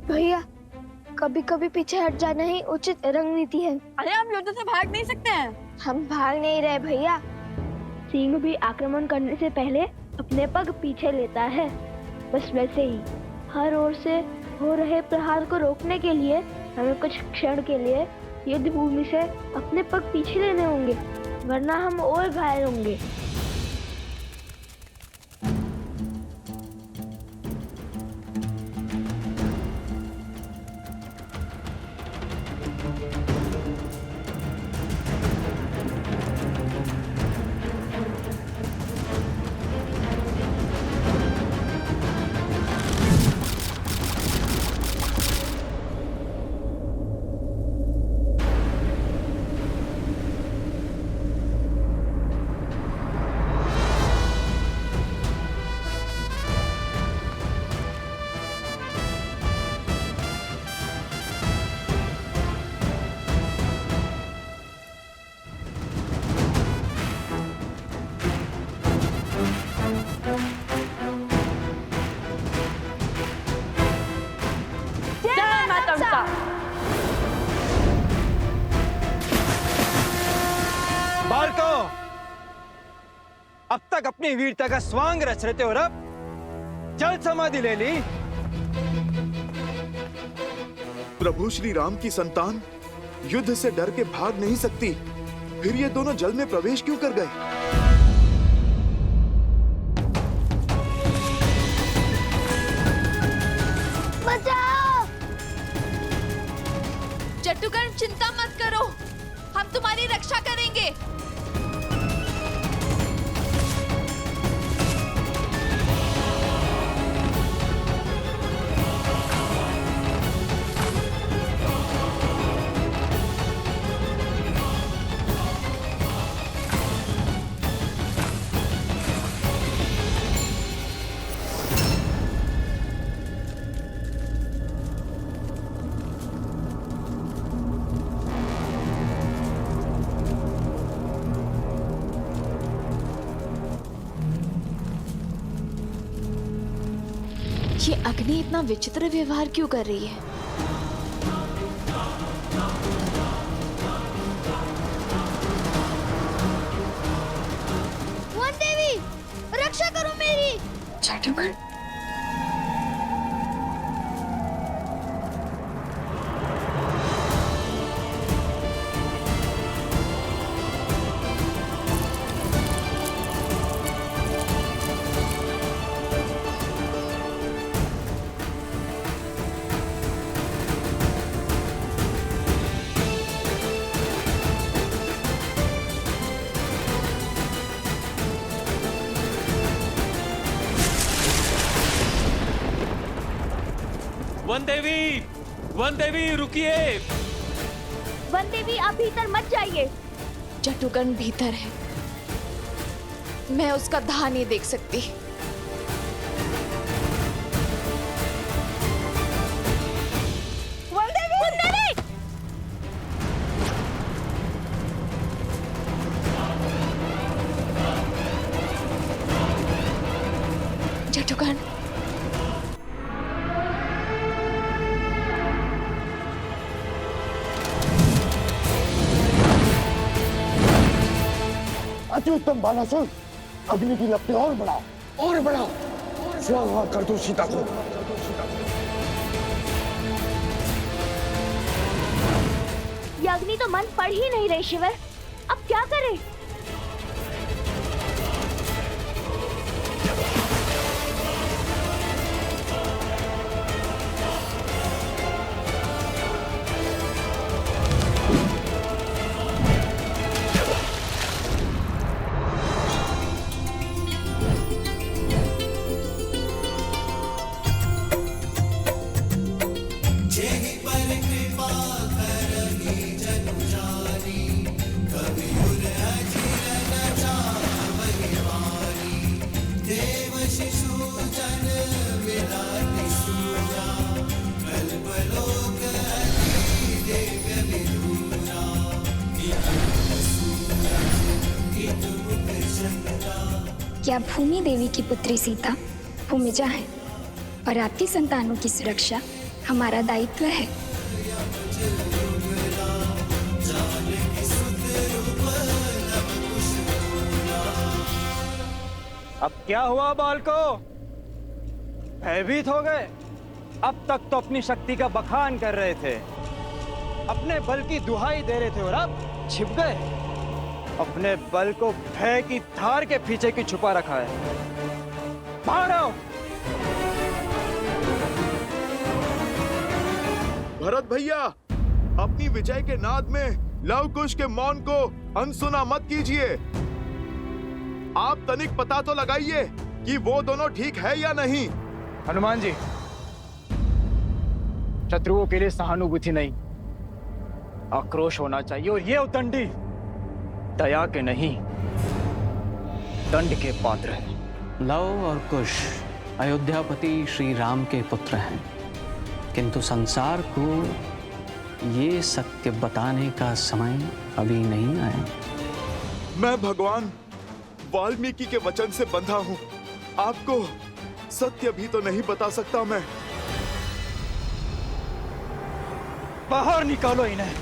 भैया, कभी कभी पीछे हट जाना ही उचित रणनीति है। अरे हम युद्ध से भाग नहीं सकते हैं। हम भाग नहीं रहे भैया। सिंह भी आक्रमण करने से पहले अपने पग पीछे लेता है। बस वैसे ही हर ओर से हो रहे प्रहार को रोकने के लिए हमें कुछ क्षण के लिए युद्ध भूमि से अपने पग पीछे लेने होंगे, वरना हम और घायल होंगे। बालको, अब तक अपनी वीरता का स्वांग रच रहे थे और अब जल समाधि ले ली। प्रभु श्री राम की संतान युद्ध से डर के भाग नहीं सकती, फिर ये दोनों जल में प्रवेश क्यों कर गए? बचाओ! जट्टुकर्ण, चिंता मत करो, हम तुम्हारी रक्षा करेंगे। ये अग्नि इतना विचित्र व्यवहार क्यों कर रही है? वन देवी, रक्षा करो मेरी। जट्टुकर्ण, वन देवी रुकिए। वन देवी, आप भीतर मत जाइए। जट्टुकर्ण भीतर है, मैं उसका दाह नहीं देख सकती। जट्टुकर्ण, अति उत्तम बालासुर, अग्नि की लपटें और बढ़ाओ, और बढ़ाओ, स्वाहा कर दो सीता को। ये अग्नि तो मन पड़ ही नहीं रही शिवर, अब क्या करें? क्या भूमि देवी की पुत्री सीता भूमिजा है और आपकी संतानों की सुरक्षा हमारा दायित्व है। अब क्या हुआ बालको? भयभीत हो गए? अब तक तो अपनी शक्ति का बखान कर रहे थे, अपने बल की दुहाई दे रहे थे, और अब छिप गए। अपने बल को भय की धार के पीछे की छुपा रखा है। बाहर आओ। भरत भैया, अपनी विजय के नाद में लव कुश के मौन को अनसुना मत कीजिए। आप तनिक पता तो लगाइए कि वो दोनों ठीक है या नहीं। हनुमान जी, शत्रुओं के लिए सहानुभूति नहीं, आक्रोश होना चाहिए। और ये उद्दंडी दया के नहीं, दंड के पात्र है। लव और कुश अयोध्यापति श्री राम के पुत्र हैं, किंतु संसार को ये सत्य बताने का समय अभी नहीं आया। मैं भगवान वाल्मीकि के वचन से बंधा हूँ। आपको सत्य भी तो नहीं बता सकता मैं। बाहर निकालो इन्हें।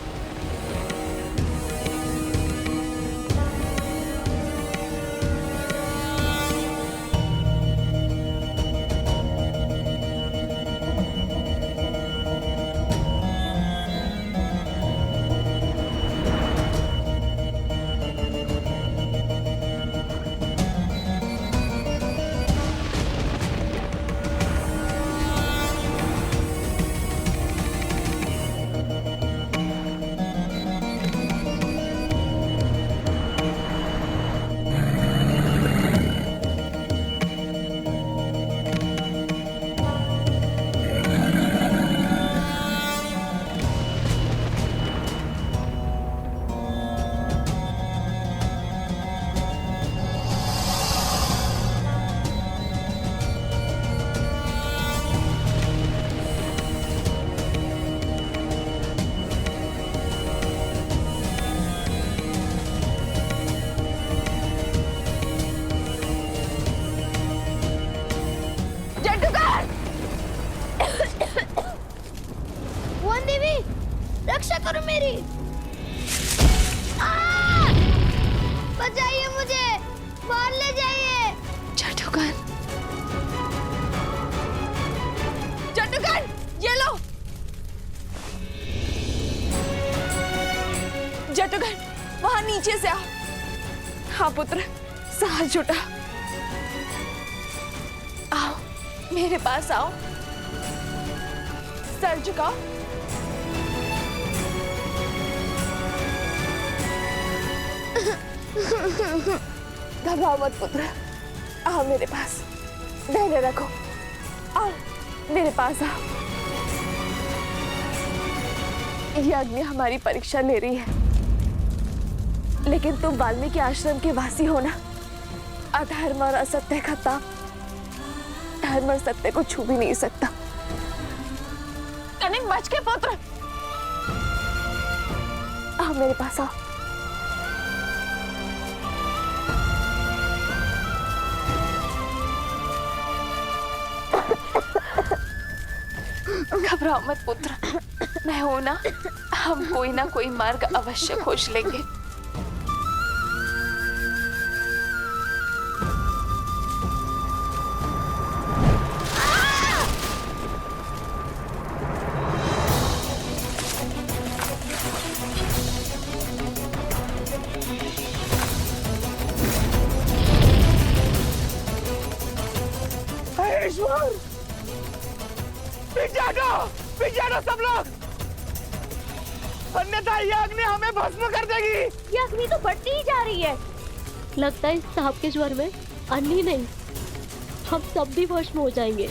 रक्षा करो मेरी। बचाइए मुझे, बाहर ले जाइए। जटुगन, जटुगन, ये लो। जटुगन, वहां नीचे से आओ। हाँ पुत्र, साहस जुटा। आओ, मेरे पास आओ। सर झुकाओ। घबराओ मत पुत्र, आओ मेरे पास, धैर्य रखो। आओ मेरे पास आओ। ये अग्नि हमारी परीक्षा ले रही है, लेकिन तुम वाल्मीकि आश्रम के वासी हो ना। अधर्म और असत्य का ताप धर्म और सत्य को छू भी नहीं सकता। कनिक बच के पुत्र, आओ मेरे पास आओ। घबराओ मत पुत्र, मैं हूं ना। हम कोई ना कोई मार्ग अवश्य खोज लेंगे। ईश्वर, पिछाड़ो सब लोग, अन्यथा ये अग्नि हमें भस्म कर देगी। ये अग्नि तो बढ़ती ही जा रही है। लगता है इस सांप के ज्वर में अन्नी नहीं, हम सब भी भस्म हो जाएंगे।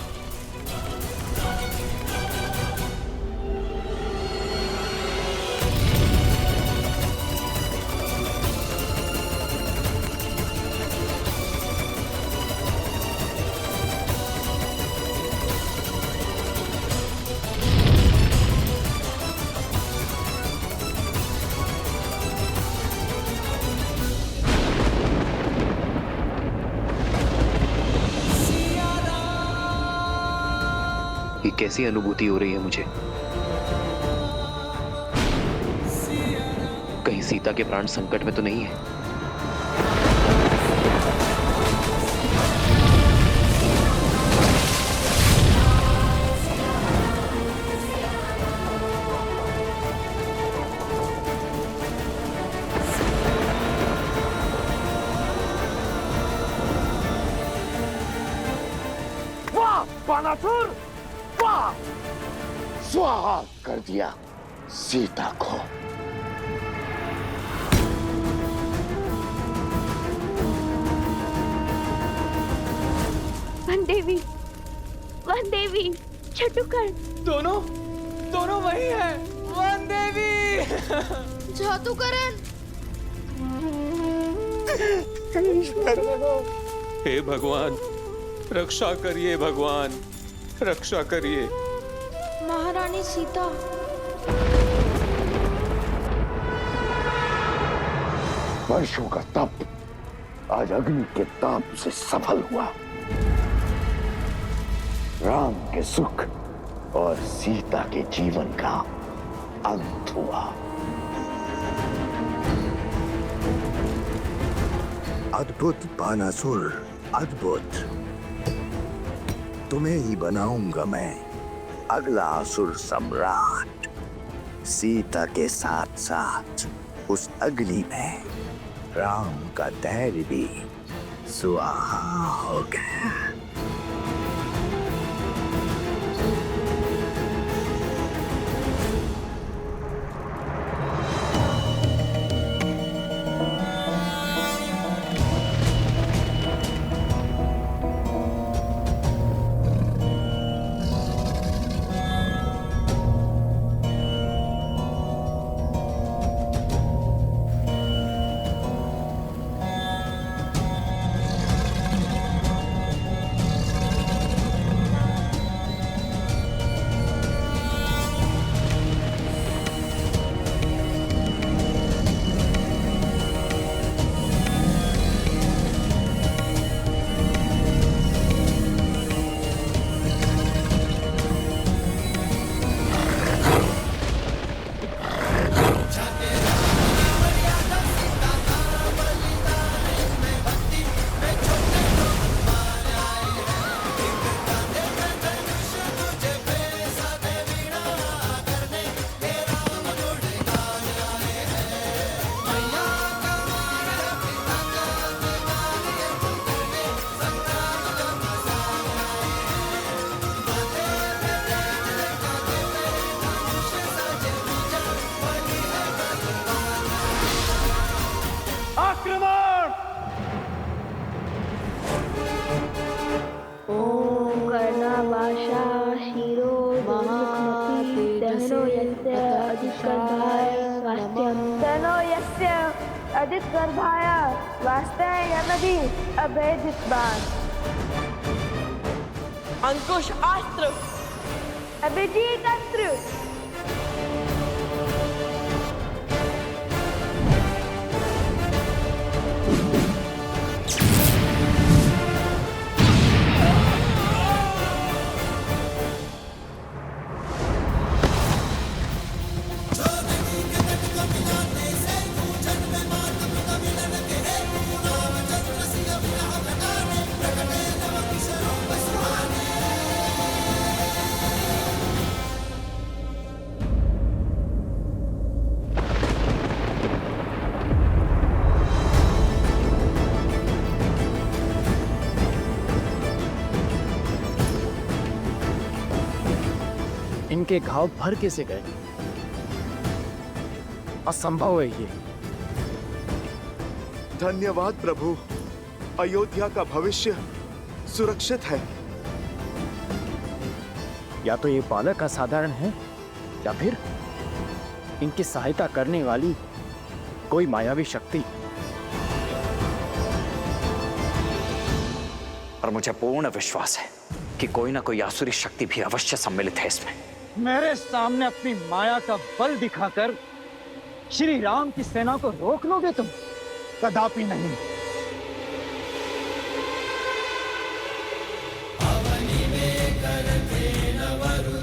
कैसी अनुभूति हो रही है मुझे। कहीं सीता के प्राण संकट में तो नहीं है? बानासुर, वाह! स्वाहा कर दिया सीता को। वन देवी, छटुकर, दोनों वही है। वन देवी। जादूकरन। हे भगवान, रक्षा करिए भगवान, रक्षा करिए। महारानी सीता। वर्षों का तप आज अग्नि के ताप से सफल हुआ। राम के सुख और सीता के जीवन का अंत हुआ। अद्भुत बानासुर, अद्भुत। तुम्हें ही बनाऊंगा मैं अगला असुर सम्राट। सीता के साथ साथ उस अग्नि में राम का धैर्य भी सुआहा हो गया। गर्भाय वास्ते यमदि अभेदित बाण। अंकुश अस्त्र। अभिजीत अस्त्र। इनके घाव भर कैसे गए? असंभव है ये। धन्यवाद प्रभु, अयोध्या का भविष्य सुरक्षित है। या तो ये बालक असाधारण है या फिर इनकी सहायता करने वाली कोई मायावी शक्ति। और मुझे पूर्ण विश्वास है कि कोई ना कोई आसुरी शक्ति भी अवश्य सम्मिलित है इसमें। मेरे सामने अपनी माया का बल दिखाकर श्री राम की सेना को रोक लोगे तुम? कदापि नहीं। अवनी में करते नवरु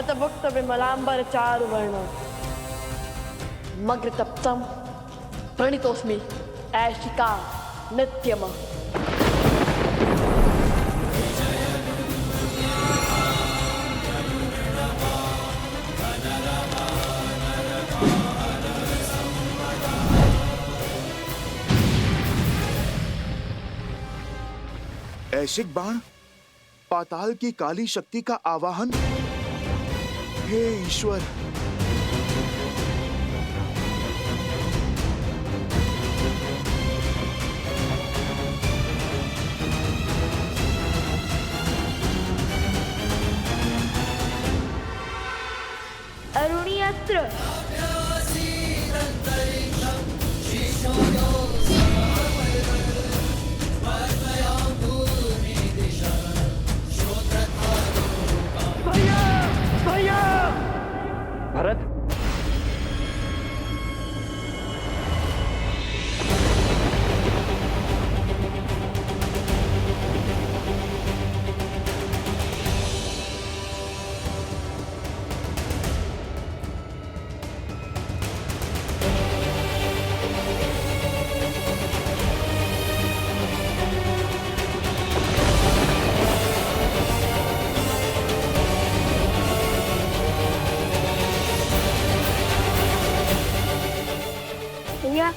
हस्तभुक्त विमलांबर चारुवर्ण मग्र तप्तम प्रणितोस्मि ऐशिका नित्यम। ऐशिक बाण, पाताल की काली शक्ति का आवाहन। हे ईश्वर, अरुणी अस्त्र। भरत, भैया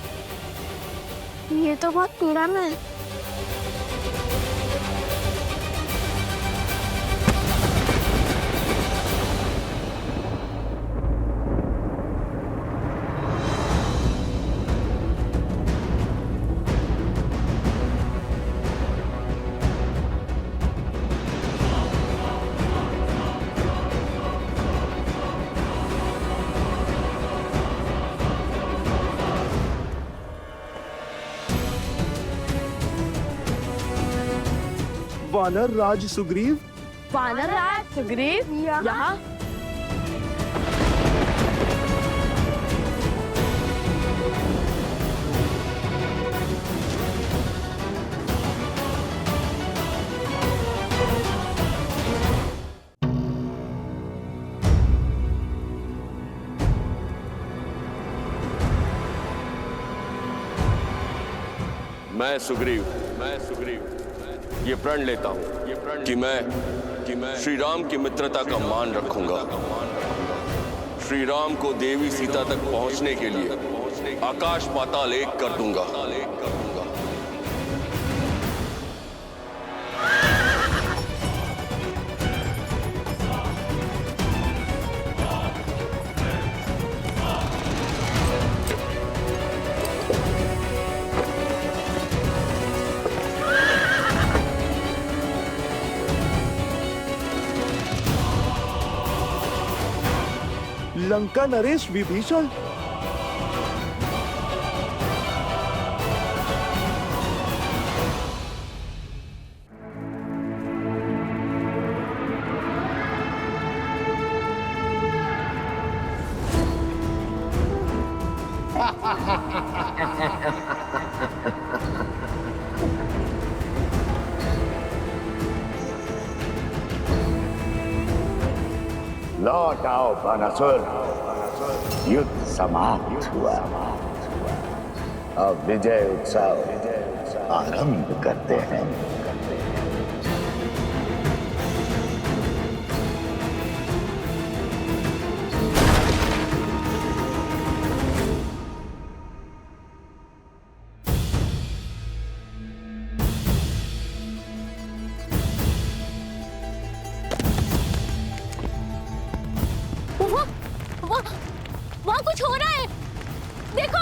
ये तो बहुत पुराना है। वानर राज सुग्रीव। वानर राज सुग्रीव यहाँ? मैं सुग्रीव ये प्रण लेता हूँ कि मैं श्री राम की मित्रता का मान रखूंगा। श्री राम को देवी सीता तक पहुंचने के लिए आकाश पाताल एक कर दूंगा। लंका नरेश विभीषण। लौट आओ बानासुर, युद्ध समाप्त हुआ। अब विजय उत्सव आरंभ करते हैं। वहाँ कुछ हो रहा है, देखो।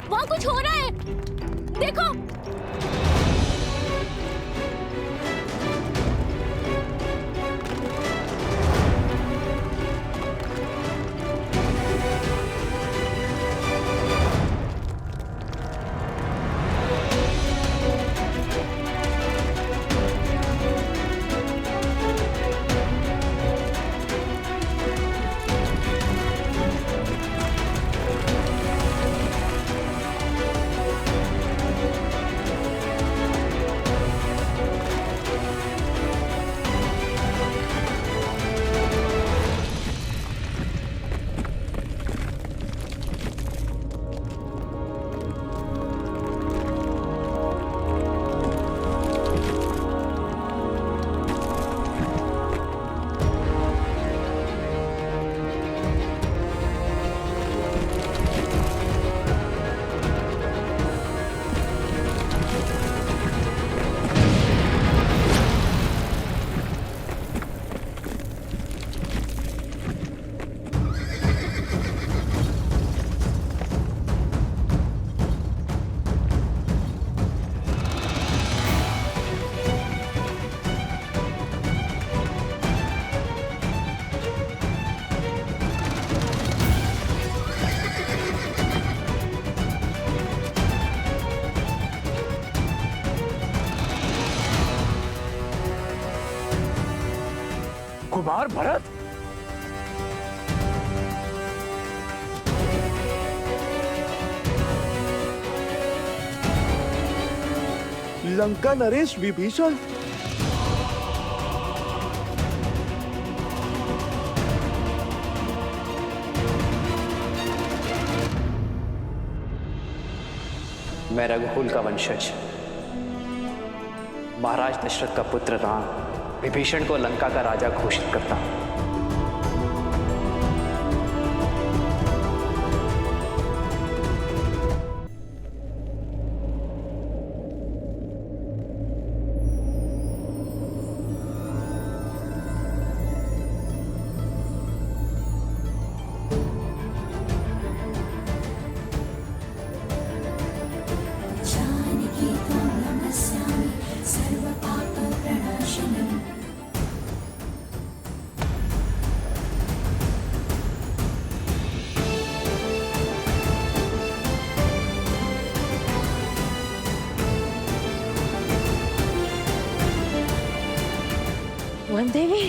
वहाँ कुछ हो रहा है, देखो। कुमार भरत? लंका नरेश विभीषण? मैं रघुकुल का वंशज महाराज दशरथ का पुत्र राम विभीषण को लंका का राजा घोषित करता हूं। वन देवी,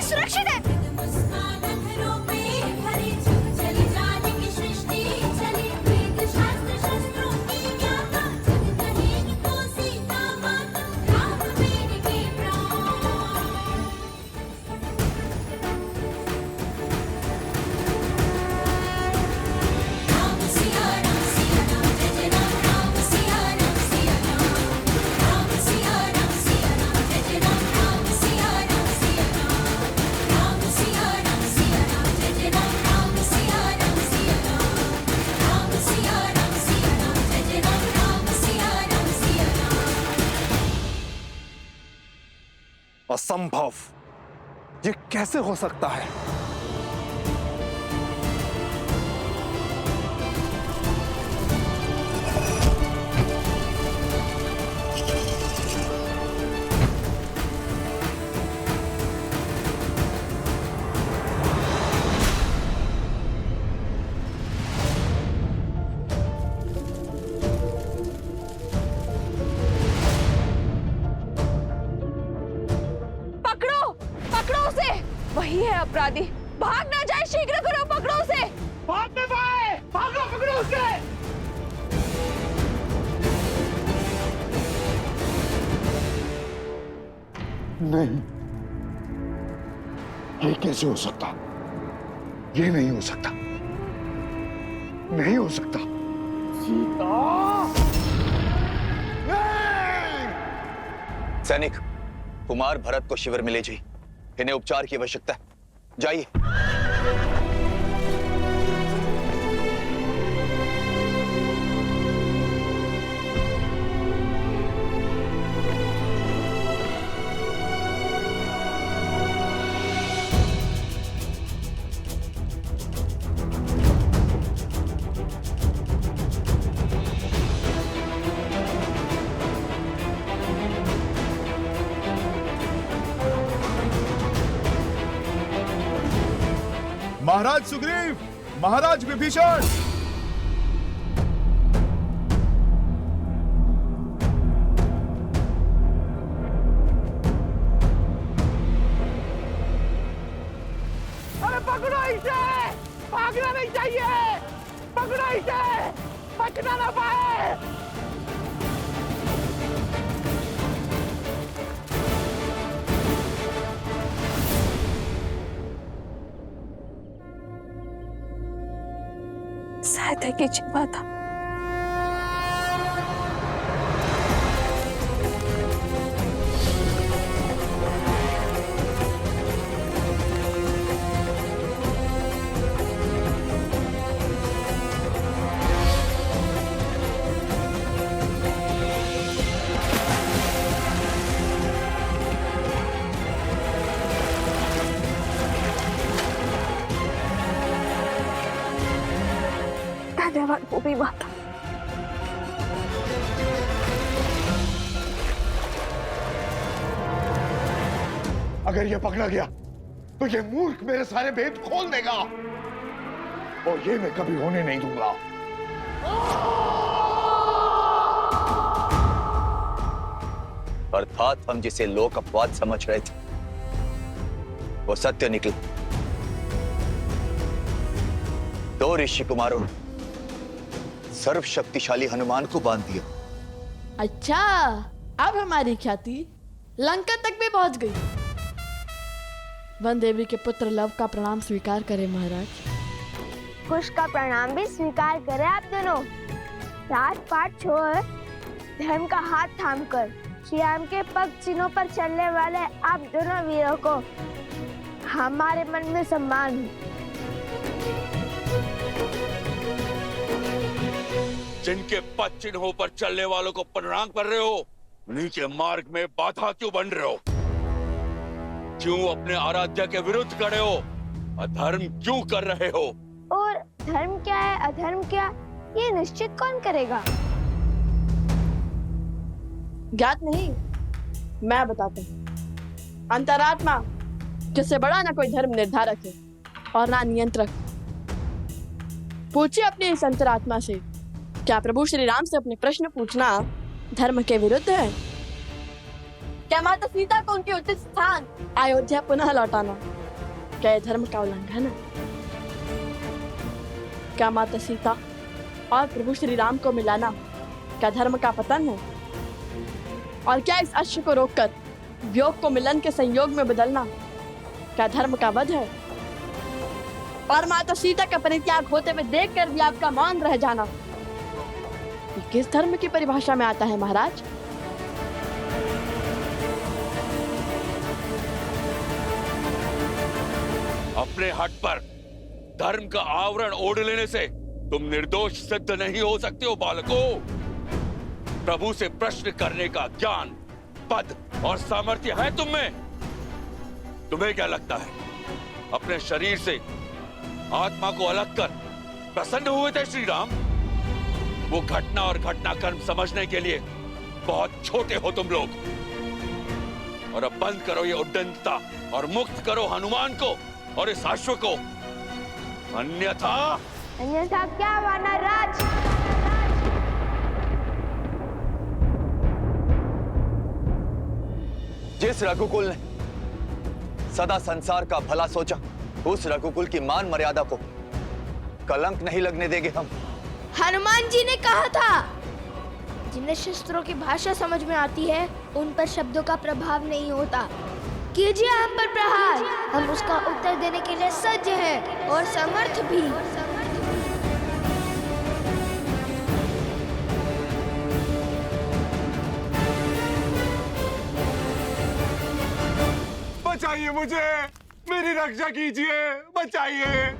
सुरक्षित है। असंभव! ये कैसे हो सकता है? वही है अपराधी। भाग ना जाए, शीघ्र करो, पकड़ो उसे। भाग में पाए, भागो, पकड़ो उसे। नहीं, ये कैसे हो सकता? ये नहीं हो सकता, नहीं हो सकता। सीता! सैनिक, कुमार भरत को शिविर में ले जाइए। इन्हें उपचार की आवश्यकता है। जाइए। महाराज सुग्रीव, महाराज विभीषण! अरे पकड़ो इसे! भागना नहीं चाहिए! पकड़ो इसे! बचना ना पाए! सहायता कीजिए माता। धन्यवाद भूमि माता। अगर यह पकड़ा गया तो ये मूर्ख मेरे सारे भेद खोल देगा, और ये मैं कभी होने नहीं दूंगा। अर्थात हम जिसे लोक अपवाद समझ रहे थे वो सत्य निकला। दो ऋषि कुमारों सर्वशक्तिशाली हनुमान को बांध दिया। अच्छा, अब हमारी ख्याति लंका तक भी पहुंच गई। वन देवी के पुत्र लव का प्रणाम स्वीकार करें महाराज। कुश का प्रणाम भी स्वीकार करें आप दोनों। राजपाट छोड़ धर्म का हाथ थामकर श्री राम के पग चिन्हों पर चलने वाले आप दोनों वीरों को हमारे मन में सम्मान है। जिनके पद चिन्हों पर चलने वालों को प्रणाम कर रहे हो, उन्हीं के मार्ग में बाधा क्यों बन रहे हो? क्यों अपने आराध्य के विरुद्ध खड़े हो? अधर्म क्यों कर रहे हो? और धर्म क्या है अधर्म क्या, ये निश्चित कौन करेगा? ज्ञात नहीं, मैं बताता हूँ। अंतरात्मा जिससे बड़ा ना कोई धर्म निर्धारक है और ना नियंत्रक। पूछिए अपनी इस अंतरात्मा से, क्या प्रभु श्री राम से अपने प्रश्न पूछना धर्म के विरुद्ध है? क्या माता सीता को उनके उचित स्थान अयोध्या पुनः लौटाना क्या धर्म का उल्लंघन है? क्या माता सीता और प्रभु श्री राम को मिलाना क्या धर्म का पतन है? और क्या इस अश्व को रोककर वियोग को मिलन के संयोग में बदलना क्या धर्म का वध है? और माता सीता का परित्याग होते हुए देखकर भी आपका मौन रह जाना ये किस धर्म की परिभाषा में आता है महाराज? अपने हट पर धर्म का आवरण ओढ़ लेने से तुम निर्दोष सिद्ध नहीं हो सकते हो बालकों। प्रभु से प्रश्न करने का ज्ञान, पद और सामर्थ्य है तुम में। तुम्हें क्या लगता है अपने शरीर से आत्मा को अलग कर प्रसन्न हुए थे श्री राम? वो घटना और घटनाक्रम समझने के लिए बहुत छोटे हो तुम लोग। और अब बंद करो ये उद्दंडता और मुक्त करो हनुमान को और इस अश्व को, अन्यथा क्या वानरराज? जिस रघुकुल ने सदा संसार का भला सोचा, उस रघुकुल की मान मर्यादा को कलंक नहीं लगने देंगे हम। हनुमान जी ने कहा था, जिन्हें शस्त्रों की भाषा समझ में आती है उन पर शब्दों का प्रभाव नहीं होता। कीजिए हम पर प्रहार, हम उसका उत्तर देने के लिए सज्ज हैं और समर्थ भी। बचाइए मुझे, मेरी रक्षा कीजिए, बचाइए।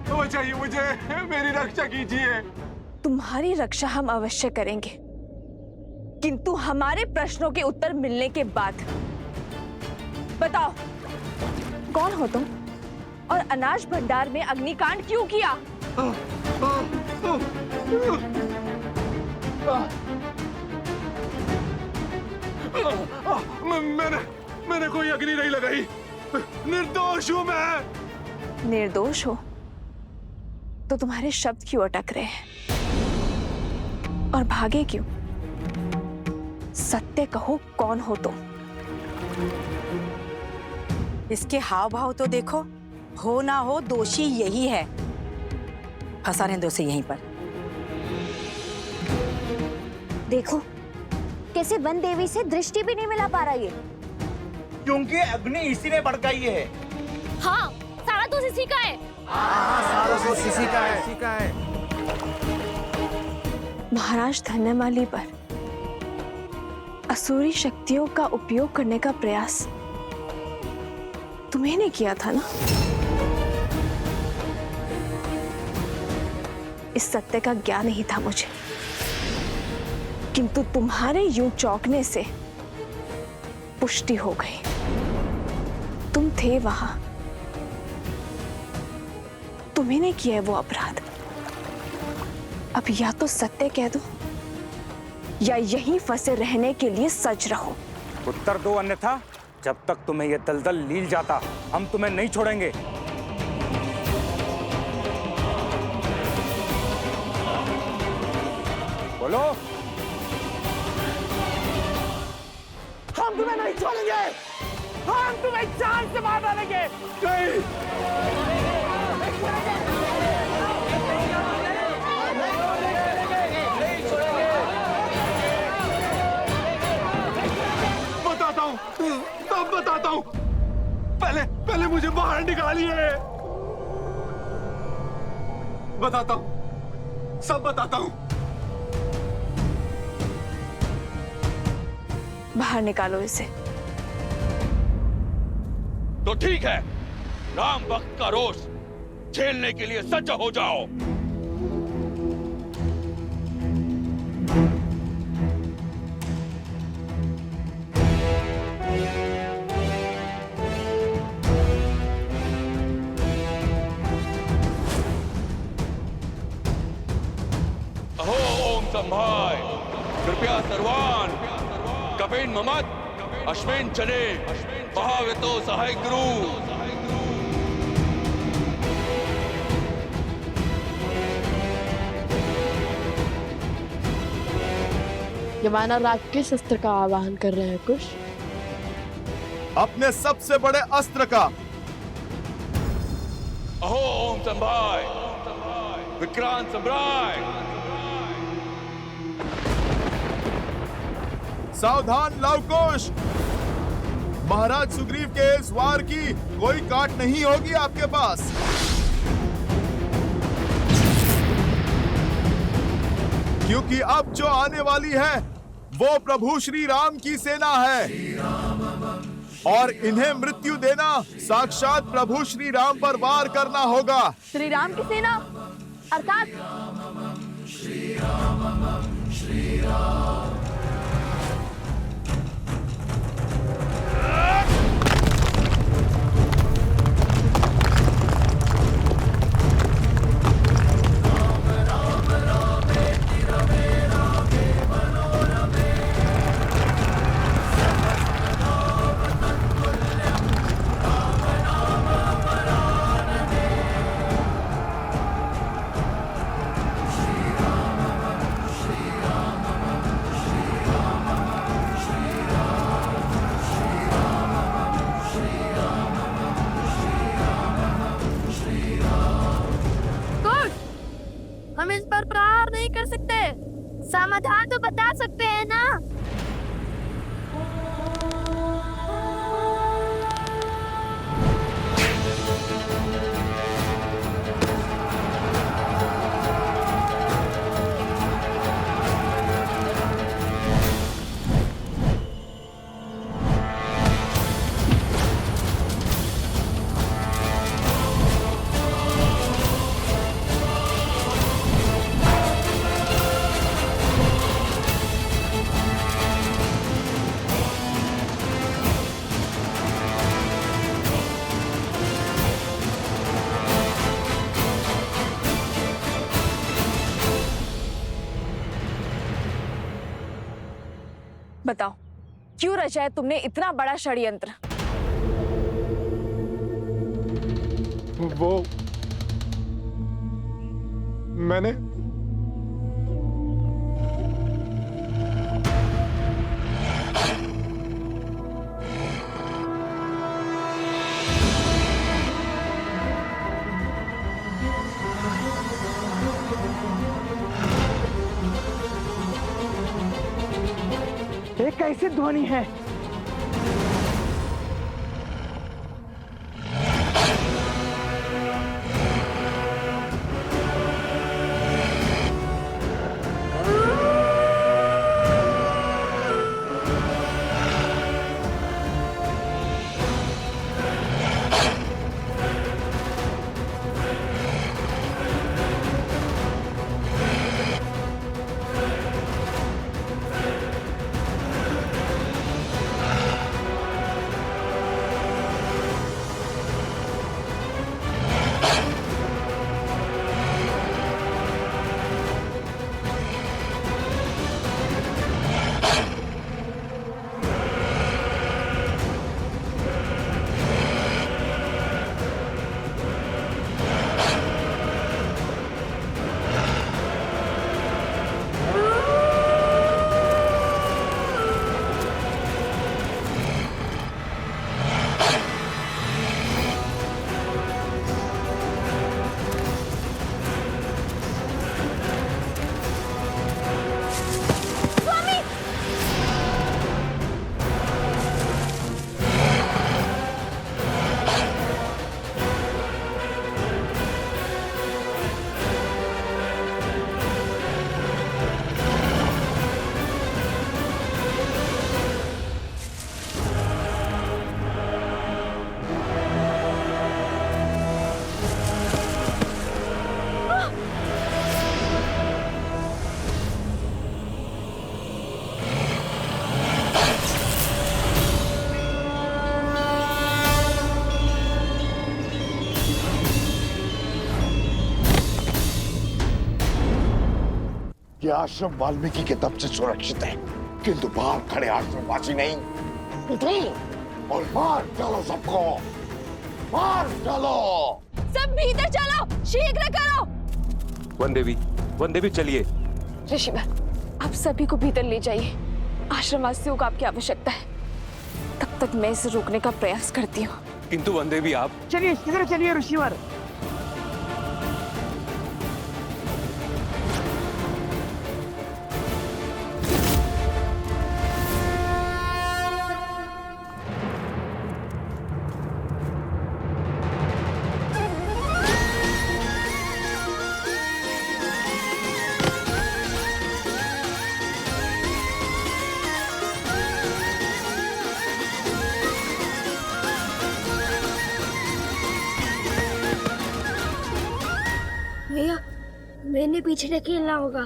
बचाइए मुझे, मेरी रक्षा कीजिए। तुम्हारी रक्षा हम अवश्य करेंगे, किंतु हमारे प्रश्नों के उत्तर मिलने के बाद। बताओ, कौन हो तुम और अनाज भंडार में अग्निकांड क्यों किया? मैंने कोई अग्नि नहीं लगाई, निर्दोष हूं मैं। निर्दोष हो तो तुम्हारे शब्द क्यों अटक रहे हैं और भागे क्यों? सत्य कहो, कौन हो तुम? इसके हाव भाव तो देखो, हो ना हो दोषी यही है। फंसाने दो से यहीं पर। देखो कैसे वन देवी से दृष्टि भी नहीं मिला पा रहा ये, क्योंकि अग्नि इसी ने भड़काई है। हाँ, सारा दोष इसी का है। सारा दोष इसी का है। महाराज धन्यमाली पर असुरी शक्तियों का उपयोग करने का प्रयास तुम्हें ने किया था ना? इस सत्य का ज्ञान नहीं था मुझे, किंतु तुम्हारे यूं चौंकने से पुष्टि हो गई। तुम थे वहां, तुम्ही ने किया है वो अपराध। अब या तो सत्य कह दो या यहीं फंसे रहने के लिए सच रहो। उत्तर दो, अन्यथा जब तक तुम्हें यह दलदल लील जाता हम तुम्हें नहीं छोड़ेंगे। बोलो। हम तुम्हें नहीं छोड़ेंगे, हम तुम्हें जान से मार डालेंगे। बताता हूँ, तब बताता हूँ। पहले मुझे बाहर निकालिए। बताता हूँ, सब बताता हूँ। बाहर निकालो इसे। तो ठीक है, राम भक्त का रोष झेलने के लिए सज्ज हो जाओ। अहो ओम संभाय, कृपया सर्वान कपेन ममत अश्विन चले महावेतो सहाय गुरु। यमाना राग किस अस्त्र का आवाहन कर रहे हैं कुश? अपने सबसे बड़े अस्त्र का। अहो ओम संभाय, विक्रांत सम्राट। सावधान लवकुश, महाराज सुग्रीव के इस वार की कोई काट नहीं होगी आपके पास। क्योंकि अब जो आने वाली है वो प्रभु श्री राम की सेना है और इन्हें मृत्यु देना साक्षात प्रभु श्री राम पर वार करना होगा। श्री राम की सेना अर्थात हम इस पर प्रहार नहीं कर सकते, समाधान तो बता सकते हैं ना। बताओ, क्यों रचा तुमने इतना बड़ा षड्यंत्र? वो मैंने ये कैसी ध्वनि है? ये आश्रम वाल्मीकि के दम से सुरक्षित है, किंतु बाहर खड़े आश्रमवासी नहीं। उठो और मार डालो सबको, मार डालो। सब भीतर चलो, शीघ्र करो। वन देवी चलिए। ऋषिवर, आप सभी को भीतर ले जाइए। आश्रमवासियों को आपकी आवश्यकता है। तब तक मैं इसे रोकने का प्रयास करती हूँ। किंतु वन देवी आप चलिए शीघ्र चलिए ऋषिवर। भैया मैंने पीछे ढकेलना होगा।